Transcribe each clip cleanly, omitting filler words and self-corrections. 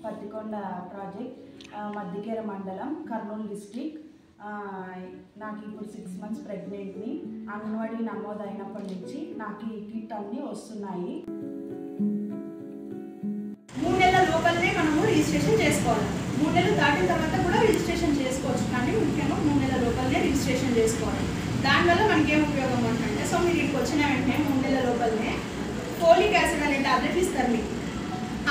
Pattikonda project మధ్యకేర మండలం Kurnool district. నాకు ఇప్పుడు 6 months ప్రెగ్నెంట్ని. అంగన్వాడీ నమోదైనప్పటి నుంచి నాకు ఈ కిట్ అన్నీ వస్తున్నాయి. 3 నెలల లోపలనే మనము రిజిస్ట్రేషన్ చేసుకోవాలి. 3 నెలలు దాటిన తర్వాత కూడా రిజిస్ట్రేషన్ చేసుకోవచ్చు, కానీ ముఖ్యంగా 3 నెలల లోపలనే రిజిస్ట్రేషన్ చేసుకోవాలి. దానివల్ల మనకి ఏం ఉపయోగం అంటే, సో మీరు ఇక్కడికి వచ్చిన వెంటనే 3 నెలల లోపలనే ఫోలిక్ యాసిడ్ అనే టాబ్లెట్ ఇస్తారు మీకు.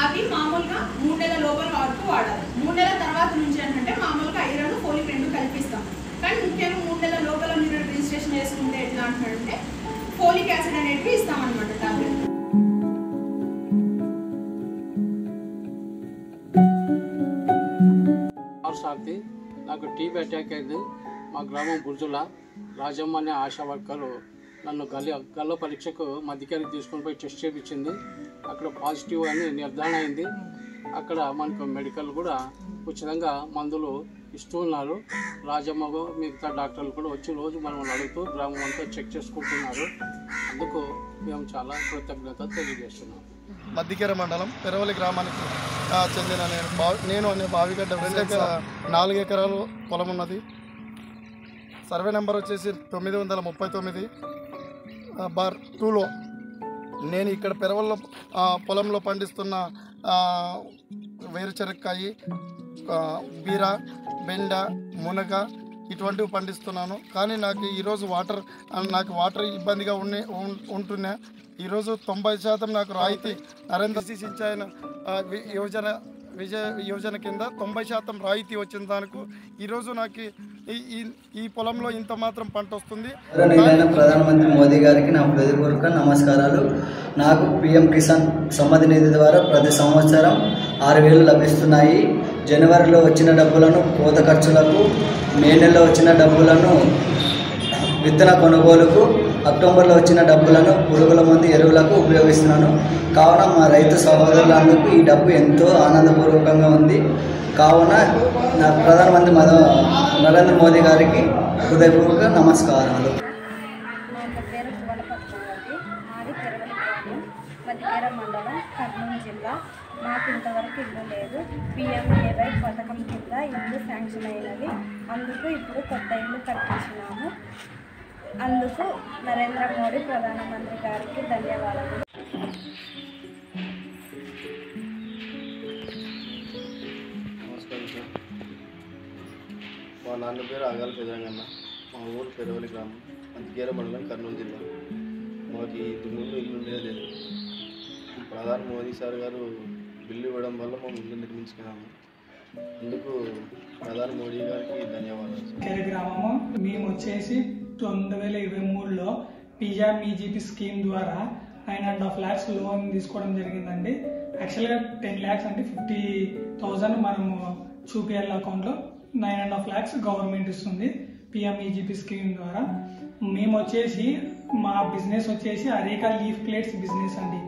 అవి మామూలుగా 3 నెలల లోపల వరకు వాడాలి. 3 నెలల తర్వాత నుంచి ఏంటంటే మామూలుగా ఐరన్ ఫోలిక్ 2 కల్పిస్తాం. కానీ ముఖ్యంగా 3 నెలల లోపల మీరు రిజిస్ట్రేషన్ చేసుకుంటే ఎట్లా అంటే ఫోలిక్ యాసిడ్ అనేటివి ఇస్తామన్నమాట టాబ్లెట్. శాంతి, నాకు టీబీ అటాక్ అయింది. మా గ్రామం బుర్జుల రాజమ్మ అనే ఆశా వర్కరు నన్ను గల్ల పరీక్షకు మధ్యకేరికి తీసుకొని పోయి టెస్ట్ చేయించింది. అక్కడ పాజిటివ్ అని నిర్ధారణ అయింది. అక్కడ మనకు మెడికల్ కూడా ఉచితంగా మందులు ఇస్తూ ఉన్నారు. రాజమ్మ మిగతా డాక్టర్లు కూడా వచ్చి రోజు మనం అడుగుతూ గ్రామం అంతా చెక్ చేసుకుంటున్నారు. అందుకు మేము చాలా కృతజ్ఞత తెలియజేస్తున్నాం. మధ్యకేర మండలం పెరవలి గ్రామానికి చెందిన నేను అనే బావిగడ్డ 4 ఎకరాలు పొలం ఉన్నది. సర్వే నెంబర్ వచ్చేసి 939/2లో నేను ఇక్కడ పెరవల్లో పొలంలో పండిస్తున్న వేరుచెనక్కాయ, బీర, బెండ, మునగ ఇటువంటివి పండిస్తున్నాను. కానీ నాకు ఈరోజు వాటర్ ఇబ్బందిగా ఉంటున్నా. ఈరోజు 90% నాకు రాయితీ నరేంద్ర సించాయన యోజన కింద 90% రాయితీ వచ్చిన దానికి ఈరోజు నాకు ఈ పొలంలో ఇంత మాత్రం పంట వస్తుంది. ప్రధానమంత్రి మోదీ గారికి నా హృదయపూర్వక నమస్కారాలు. నాకు PM కిసాన్ సమ్మతి నిధి ద్వారా ప్రతి సంవత్సరం 6,000 లభిస్తున్నాయి. జనవరిలో వచ్చిన డబ్బులను కోత ఖర్చులకు, మే నెలలో వచ్చిన డబ్బులను విత్తన కొనుగోలుకు, అక్టోబర్లో వచ్చిన డబ్బులను పురుగుల మందు ఎరువులకు ఉపయోగిస్తున్నాను. కావున మా రైతు సహోదరులందరికీ ఈ డబ్బు ఎంతో ఆనందపూర్వకంగా ఉంది. కావున నా ప్రధానమంత్రి నరేంద్ర మోదీ గారికి హృదయపూర్వక నమస్కారాలు. మధ్యకేర మండలం కర్నూలు జిల్లా. మాకు ఇంతవరకు ఇల్లు లేదు. PMAY పథకం కింద ఇల్లు శాంక్షన్ అయినవి. అందుకు ఇప్పుడు కొత్త ఇల్లు కట్టించినాము. అందుకు నరేంద్ర మోడీ ప్రధానమంత్రి గారికి ధన్యవాదాలు. నమస్కారం సార్. మా నాన్న పేరు ఆగాల పెదరంగన్న. మా ఊరు పెరవలి గ్రామం, మధ్యకేర మండలం, కర్నూలు జిల్లా. మాకు ఇంటి ముందు ఇల్లు ఉండేది లేదు. ప్రధాని మోదీ సార్ గారు బిల్లు ఇవ్వడం వల్ల మేము ఇల్లు నిర్మించుకున్నాము. అందుకు ప్రధాని మోడీ గారికి ధన్యవాదాలు. గ్రామము మేము వచ్చేసి 2023లో PMEGP స్కీమ్ ద్వారా 9.5 lakhs లోన్ తీసుకోవడం జరిగిందండి. యాక్చువల్గా 10 lakhs అంటే 50,000 మనము చూపియాలి అకౌంట్లో. 9.5 lakhs గవర్నమెంట్ ఇస్తుంది PMEGP స్కీమ్ ద్వారా. మేము వచ్చేసి మా బిజినెస్ వచ్చేసి అరేకా లీఫ్ ప్లేట్స్ బిజినెస్ అండి.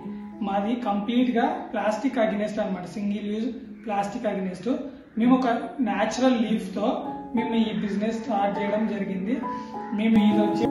మాది కంప్లీట్గా ప్లాస్టిక్ అగెనిస్ట్ అనమాట, సింగిల్ యూజ్ ప్లాస్టిక్ అగెనిస్ట్. మేము ఒక న్యాచురల్ లీఫ్తో మేము ఈ బిజినెస్ స్టార్ట్ చేయడం జరిగింది. మేము ఇది వచ్చి